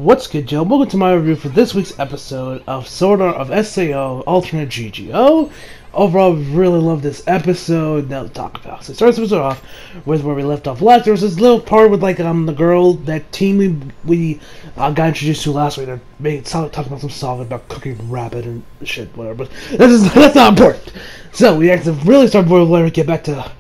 What's good, Joe? Welcome to my review for this week's episode of Sword Art of SAO Alternate GGO. Overall, we really love this episode. Now to talk about. So it starts the episode off with where we left off last. There was this little part with the girl, that team we got introduced to last week. They talking about some song about cooking rabbit and shit, whatever. But that's not important. So we actually really start when we get back to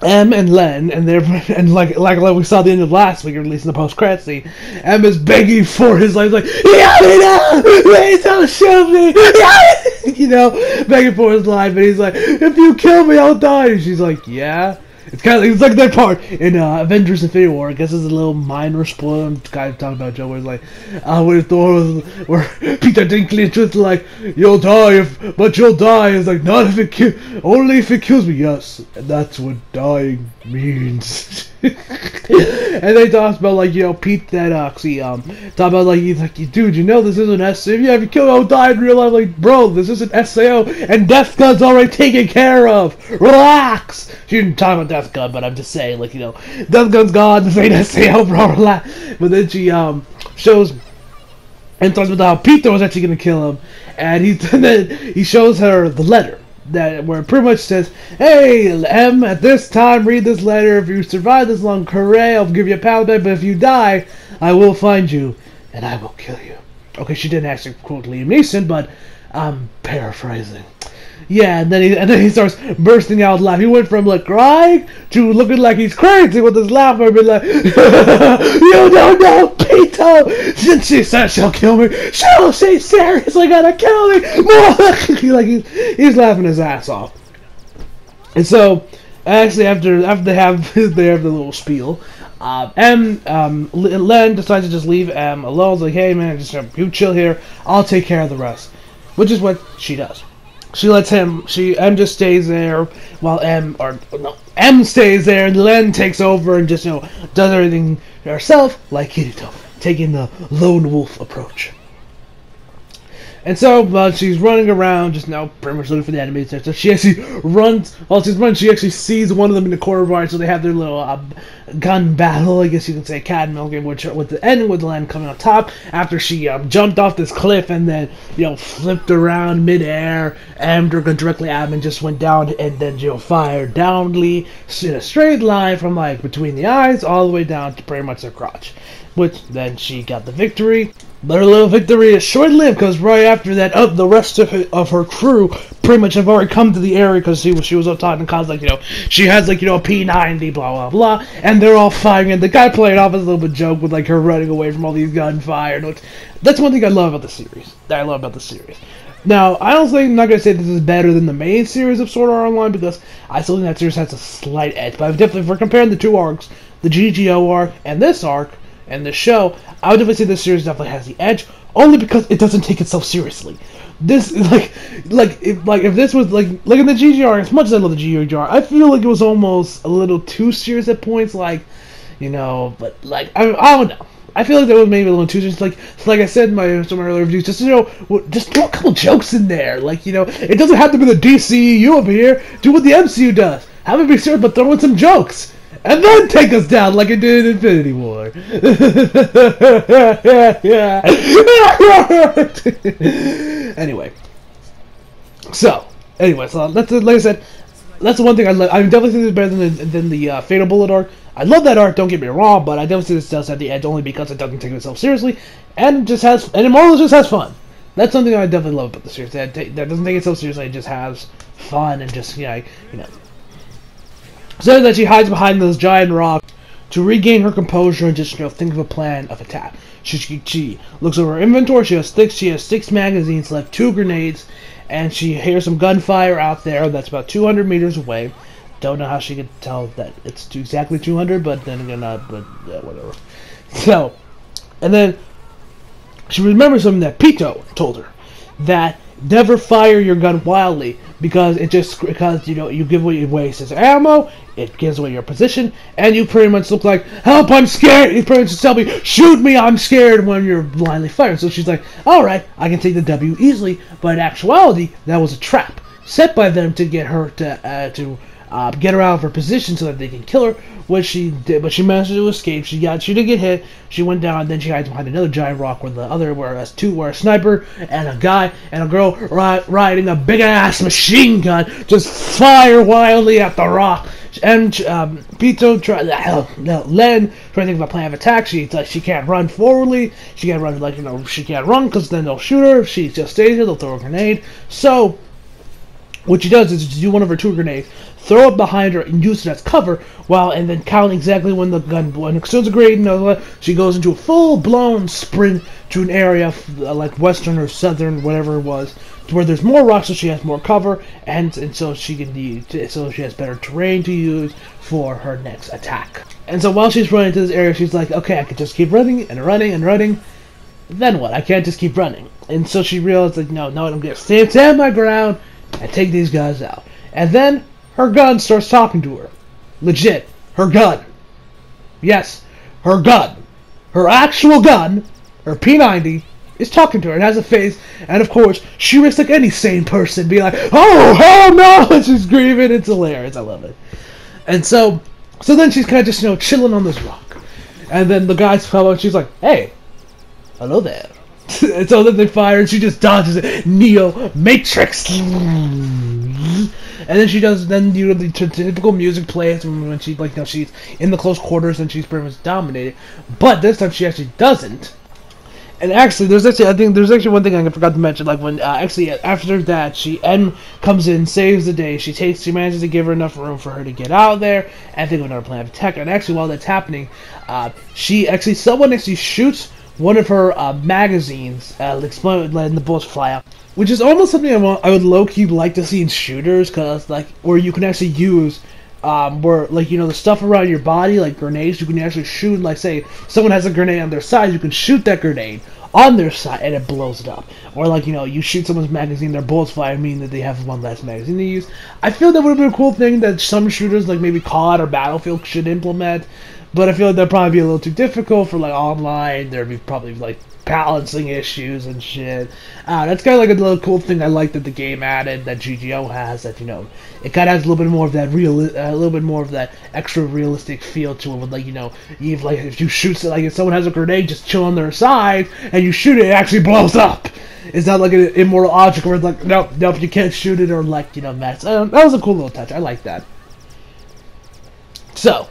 M and Len, and like we saw at the end of last week, or at least in the post-credit scene, M is begging for his life, like, yeah, please don't shoot me, begging for his life, and he's like, if you kill me, I'll die, and she's like, yeah. It's like that part in Avengers Infinity War. I guess it's a little minor spoiler. I'm kind of talking about Joe, where it's like, where Thor was, where Peter Dinklage was like, you'll die, but you'll die. It's like, not if it only if it kills me. Yes, and that's what dying means. And they talk about Pete that talk about he's like, dude, this isn't SAO. Yeah, if you kill, I'll die in real life. Like, bro, this isn't SAO, and Death Gun's already taken care of. Relax. She didn't talk about Death Gun, but I'm just saying, Death Gun's gone. This ain't SAO, bro. Relax. But then she shows and talks about how Peter was actually gonna kill him, and then he shows her the letter. Where it pretty much says, hey, M, at this time, read this letter. If you survive this long career, I'll give you a pound back, but if you die, I will find you, and I will kill you. Okay, she didn't actually quote Liam Neeson, but I'm paraphrasing. Yeah, and then he starts bursting out laughing. He went from crying to looking like he's crazy with his laugh, and be like, you don't know, Pito. Since she said she'll kill me, she's seriously gonna kill me. He's laughing his ass off. And so, actually, after they have the little spiel, Len decides to just leave M alone. It's like, hey man, you chill here. I'll take care of the rest, which is what she does. She lets him. M just stays there while M stays there, and Len takes over and just does everything herself, like Kirito, taking the lone wolf approach. And so she's running around, just now pretty much looking for the enemies. So she actually runs. While she's running, she actually sees one of them in the corner bar. So they have their little gun battle, I guess you could say, cat and mouse game, with the ending with Len coming on top after she jumped off this cliff and then flipped around midair. And directly at him and just went down, and then fired downly in a straight line from between the eyes all the way down to pretty much their crotch. Which then she got the victory. But her little victory is short-lived, because right after that, the rest of her crew pretty much have already come to the area, because she was up talking cause she has a P90, blah blah blah, and they're all firing, and the guy playing off as a little bit joke with her running away from all these gunfire. That's one thing I love about the series. Now, I'm not gonna say this is better than the main series of Sword Art Online, because I still think that series has a slight edge. But definitely, if we're comparing the two arcs, the GGO arc and this arc and the show, I would definitely say this series definitely has the edge, only because it doesn't take itself seriously. This if this was like in the GGR, as much as I love the GGR, I feel like it was almost a little too serious at points, but I don't know. I feel like that was maybe a little too serious. Like I said in some of my earlier reviews, just throw a couple jokes in there. It doesn't have to be the DCEU over here. Do what the MCU does. Have it be serious, but throw in some jokes. And then take us down like it did in Infinity War. Anyway, so that's like I said, that's the one thing I love. I definitely think it's better than the Fatal Bullet arc. I love that arc. Don't get me wrong, but I definitely think this does have the edge only because it doesn't take itself seriously and it more or less just has fun. That's something I definitely love about the series. That doesn't take itself seriously. It just has fun and just So that she hides behind those giant rocks to regain her composure and just think of a plan of attack. She looks over her inventory. She has 6 magazines left, 2 grenades, and she hears some gunfire out there that's about 200 meters away. Don't know how she could tell that it's exactly 200, but then again, whatever. So, and then she remembers something that Pito told her, that never fire your gun wildly, because you give away its ammo, it gives away your position, and you pretty much look like, help, I'm scared. You pretty much just tell me, shoot me, I'm scared, when you're blindly firing. So she's like, alright, I can take the W easily, but in actuality, that was a trap set by them to get her to get her out of her position so that they can kill her. Which she did, but she managed to escape. She did get hit. She went down, and then she hides behind another giant rock where a sniper and a guy and a girl riding a big ass machine gun just fire wildly at the rock. And Len trying to think of a plan of attack. She can't run forwardly. She can't run she can't run because then they'll shoot her. If she just stays here, they'll throw a grenade. So what she does is do one of her 2 grenades, throw it behind her, and use it as cover, and then count exactly when it explodes a grenade, she goes into a full-blown sprint to an area like western or southern, whatever it was, to where there's more rocks, so she has more cover, and so she has better terrain to use for her next attack. And so while she's running to this area, she's like, okay, I could just keep running and running and running. Then what? I can't just keep running. And so she realized, like, no, I'm gonna stand my ground and take these guys out. And then her gun starts talking to her. Legit. Her gun. Yes. Her gun. Her actual gun, her P90, is talking to her. It has a face. And of course, she looks like any sane person. Be like, oh, hell no! And she's screaming. It's hilarious. I love it. And so then she's kind of just, chilling on this rock. And then the guys come up and she's like, hey, hello there. And so then they fire and she just dodges it. Neo Matrix. And then she does, the typical music plays when she, she's in the close quarters and she's pretty much dominated. But this time she actually doesn't. And actually, there's actually one thing I forgot to mention. Like when after that, M comes in, saves the day. She manages to give her enough room for her to get out there and think of another plan of attack. And actually, while that's happening, someone actually shoots one of her magazines, letting the bullets fly out. Which is almost something I would low-key like to see in shooters, cause where you can actually use, the stuff around your body, like grenades, you can actually shoot. Like say someone has a grenade on their side, you can shoot that grenade on their side and it blows it up. Or you shoot someone's magazine, their bullets fly, meaning that they have one less magazine to use. I feel that would have been a cool thing that some shooters, like maybe COD or Battlefield, should implement. But I feel like that'd probably be a little too difficult for online. There'd be probably balancing issues and shit. That's kind of a little cool thing I like that the game added, that GGO has. That it kind of has a little bit more of that extra realistic feel to it. With if you shoot, if someone has a grenade, just chill on their side and you shoot it, it actually blows up. It's not like an immortal object where it's nope, you can't shoot it or mess. That was a cool little touch. I like that. So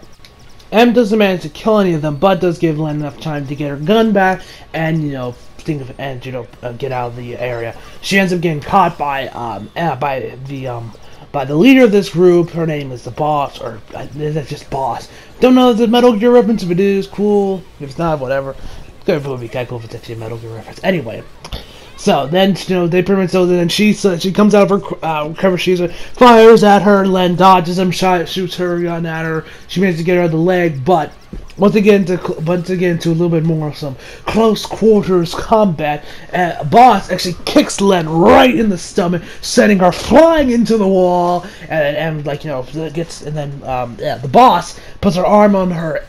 M doesn't manage to kill any of them, but does give Len enough time to get her gun back and get out of the area. She ends up getting caught by the leader of this group. Her name is the Boss, or that's just Boss. Don't know if it's a Metal Gear reference. If it is, cool. If it's not, whatever. It would be kind of cool if it's actually a Metal Gear reference. Anyway. So then, they pretty much then she comes out of her cover. She fires at her. Len dodges him, shoots her gun at her. She manages to get her on the leg, but once again to a little bit more of some close quarters combat. Boss actually kicks Len right in the stomach, sending her flying into the wall. And the Boss puts her arm on her.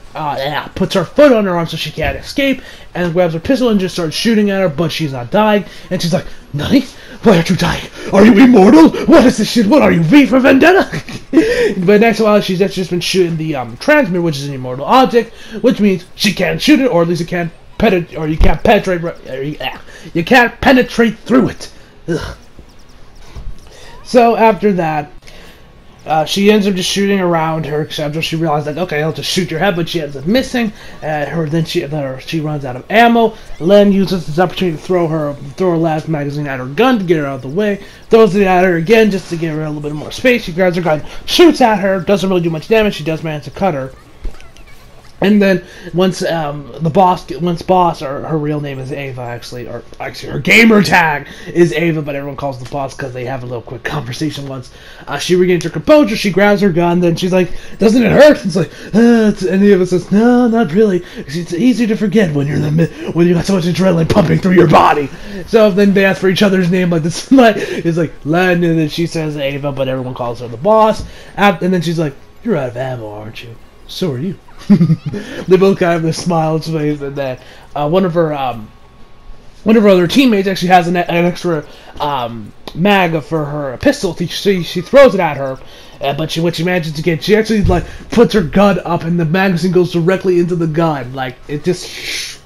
Puts her foot on her arm so she can't escape, and grabs her pistol and just starts shooting at her, but she's not dying. And she's like, "Nani? Why aren't you dying? Are you immortal? What is this shit? What are you, V for Vendetta?" But next while she's actually just been shooting the transmitter, which is an immortal object, which means she can't shoot it, or at least it can't you can't penetrate. You can't penetrate through it. Ugh. So after that, she ends up just shooting around her after she realized okay, I'll just shoot your head, but she ends up missing. She runs out of ammo. Len uses this opportunity to throw her last magazine at her gun to get her out of the way. Throws it at her again just to give her a little bit more space. She grabs her gun, shoots at her. Doesn't really do much damage. She does manage to cut her. And then once Boss, or her real name is Ava, actually her gamer tag is Ava, but everyone calls the Boss because they have a little quick conversation once. She regains her composure, she grabs her gun, then she's like, "Doesn't it hurt?" It's like, and Ava says, "No, not really. It's easy to forget when when you got so much adrenaline pumping through your body." So then they ask for each other's name, like this. It's like Len, and then she says Ava, but everyone calls her the Boss. And then she's like, "You're out of ammo, aren't you? So are you." They both kind of have a smile on his face, and then one of her other teammates actually has an extra mag for her pistol. She throws it at her, but when she manages to get, she actually like puts her gun up, and the magazine goes directly into the gun. Like it just,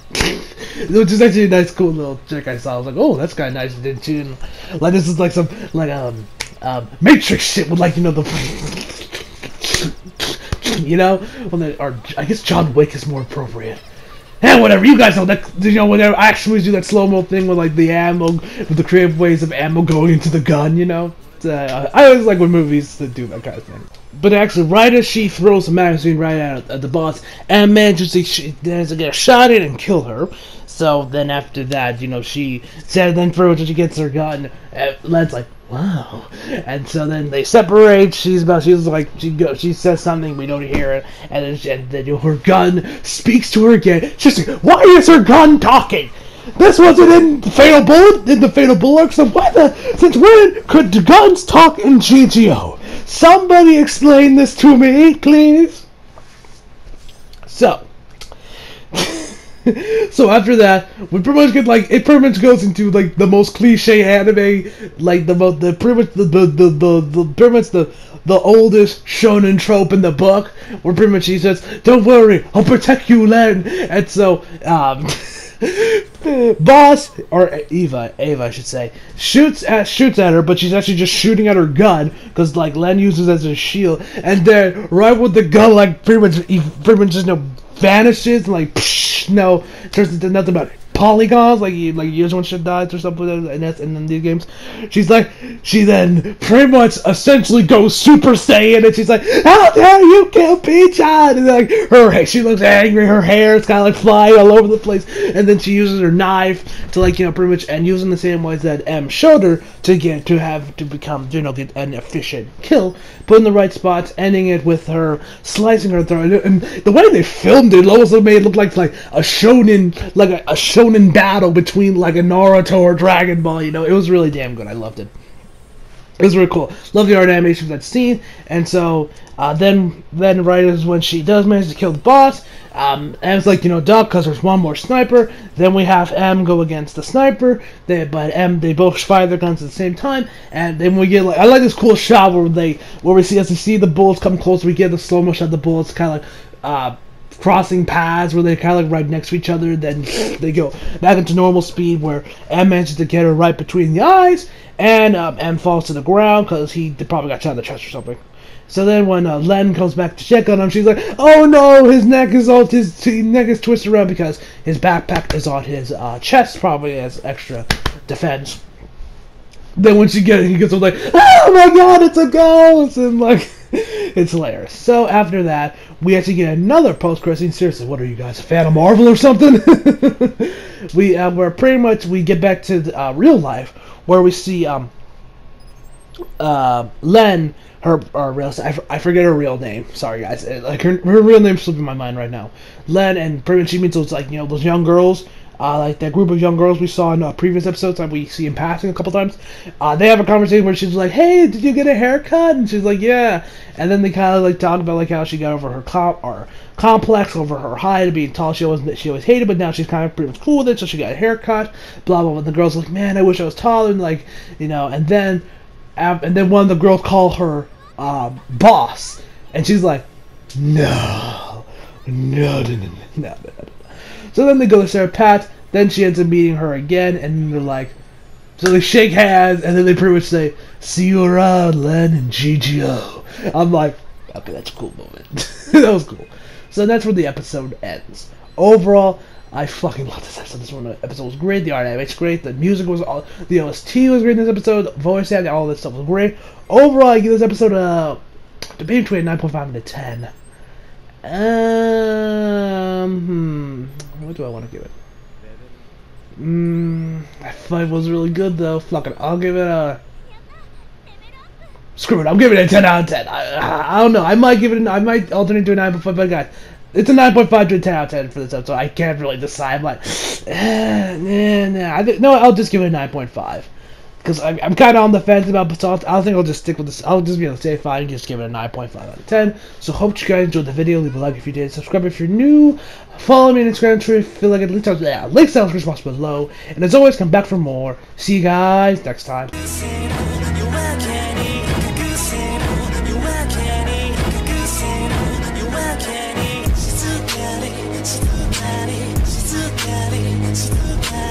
which is actually a nice, cool little trick I saw. I was like, oh, that's kind of nice, didn't you? And, like this is like some like Matrix shit with like the or I guess John Wick is more appropriate. And whatever, you guys know that, whenever I actually do that slow-mo thing with, like, the ammo, with the creative ways of ammo going into the gun, I always like when movies that do that kind of thing. But actually, right as she throws the magazine right at the boss, and manages to get a shot in and kill her. So then after that, she said, then for when she gets her gun, Len's like, wow. And so then they separate. She says something, we don't hear it, and then her gun speaks to her again. She's like, why is her gun talking? This wasn't in the Fatal Bullet. So since when could the guns talk in GGO? Somebody explain this to me, please. So. So after that, we pretty much get it pretty much goes into like the most cliche anime, like the oldest shonen trope in the book, where pretty much she says, "Don't worry, I'll protect you, Len." And so boss, or Eva I should say, shoots at her, but she's actually just shooting at her gun because like Len uses it as a shield, and then right with the gun like pretty much just vanishes and like turns into nothing but polygons, like years one shit dies or something, and that's in these games. She then pretty much essentially goes Super Saiyan, and she's like, "How dare you kill Pichon?" And like she looks angry, her hair is kind of like flying all over the place, and then she uses her knife to pretty much, and using the same ways that M showed her to get an efficient kill, put in the right spots, ending it with her slicing her throat. And the way they filmed it also made it look like a shonen battle between like a Naruto or Dragon Ball. It was really damn good. I loved it. It was really cool. Love the art animation of that scene. And so then right as when she does manage to kill the boss, M's like, duck, because there's one more sniper. Then we have M go against the sniper. They both fire their guns at the same time. And then we get I like this cool shot where we see the bullets come close. We get the slow motion of the bullets kind of like crossing paths where they're kind of like right next to each other. Then they go back into normal speed where M manages to get her right between the eyes, and M falls to the ground because they probably got shot in the chest or something. So then when Len comes back to check on him, she's like, "Oh no, his neck is twisted around because his backpack is on his chest, probably as extra defense." Then when he gets like, "Oh my god, it's a ghost!" And like, it's hilarious. So after that, we actually get another post-credit scene. Seriously, what are you guys, a fan of Marvel or something? Where pretty much we get back to real life, where we see Len, I forget her real name. Sorry guys, like her real name's slipping my mind right now. Len, and pretty much she meets those those young girls. Like that group of young girls we saw in previous episodes that we see in passing a couple times. They have a conversation where she's like, "Hey, did you get a haircut?" And she's like, "Yeah." And then they kind of like talk about like how she got over her complex over her height of being tall. She always hated, but now she's kind of pretty much cool with it. So she got a haircut. Blah blah blah. And the girls like, "Man, I wish I was taller." And like, and then one of the girls call her boss, and she's like, "No. So then they go to Sarah Pat, then she ends up meeting her again, and they're like, so they shake hands, and then they pretty much say, "See you around, Len and GGO." I'm like, okay, that's a cool moment. That was cool. So that's where the episode ends. Overall, I fucking love this episode. This episode was great, the art animation was great, the music was the OST was great in this episode, voice acting, all this stuff was great. Overall, I give this episode to be between 9.5 and a 10. What do I want to give it? 5 was really good though. Fuck it, I'll give it a. Screw it, I'm giving it a 10 out of 10. I don't know. I might alternate to a 9.5, but guys, it's a 9.5 to a 10 out of 10 for this episode. I can't really decide. I'm like, no, I'll just give it a 9.5. because I'm kind of on the fence about Basalt. I think I'll just stick with this. I'll just be able to say fine, just give it a 9.5 out of 10. So hope you guys enjoyed the video. Leave a like if you did. Subscribe if you're new. Follow me on Instagram, Twitter. Feel like it. Links down in the box below. And as always, come back for more. See you guys next time. She's too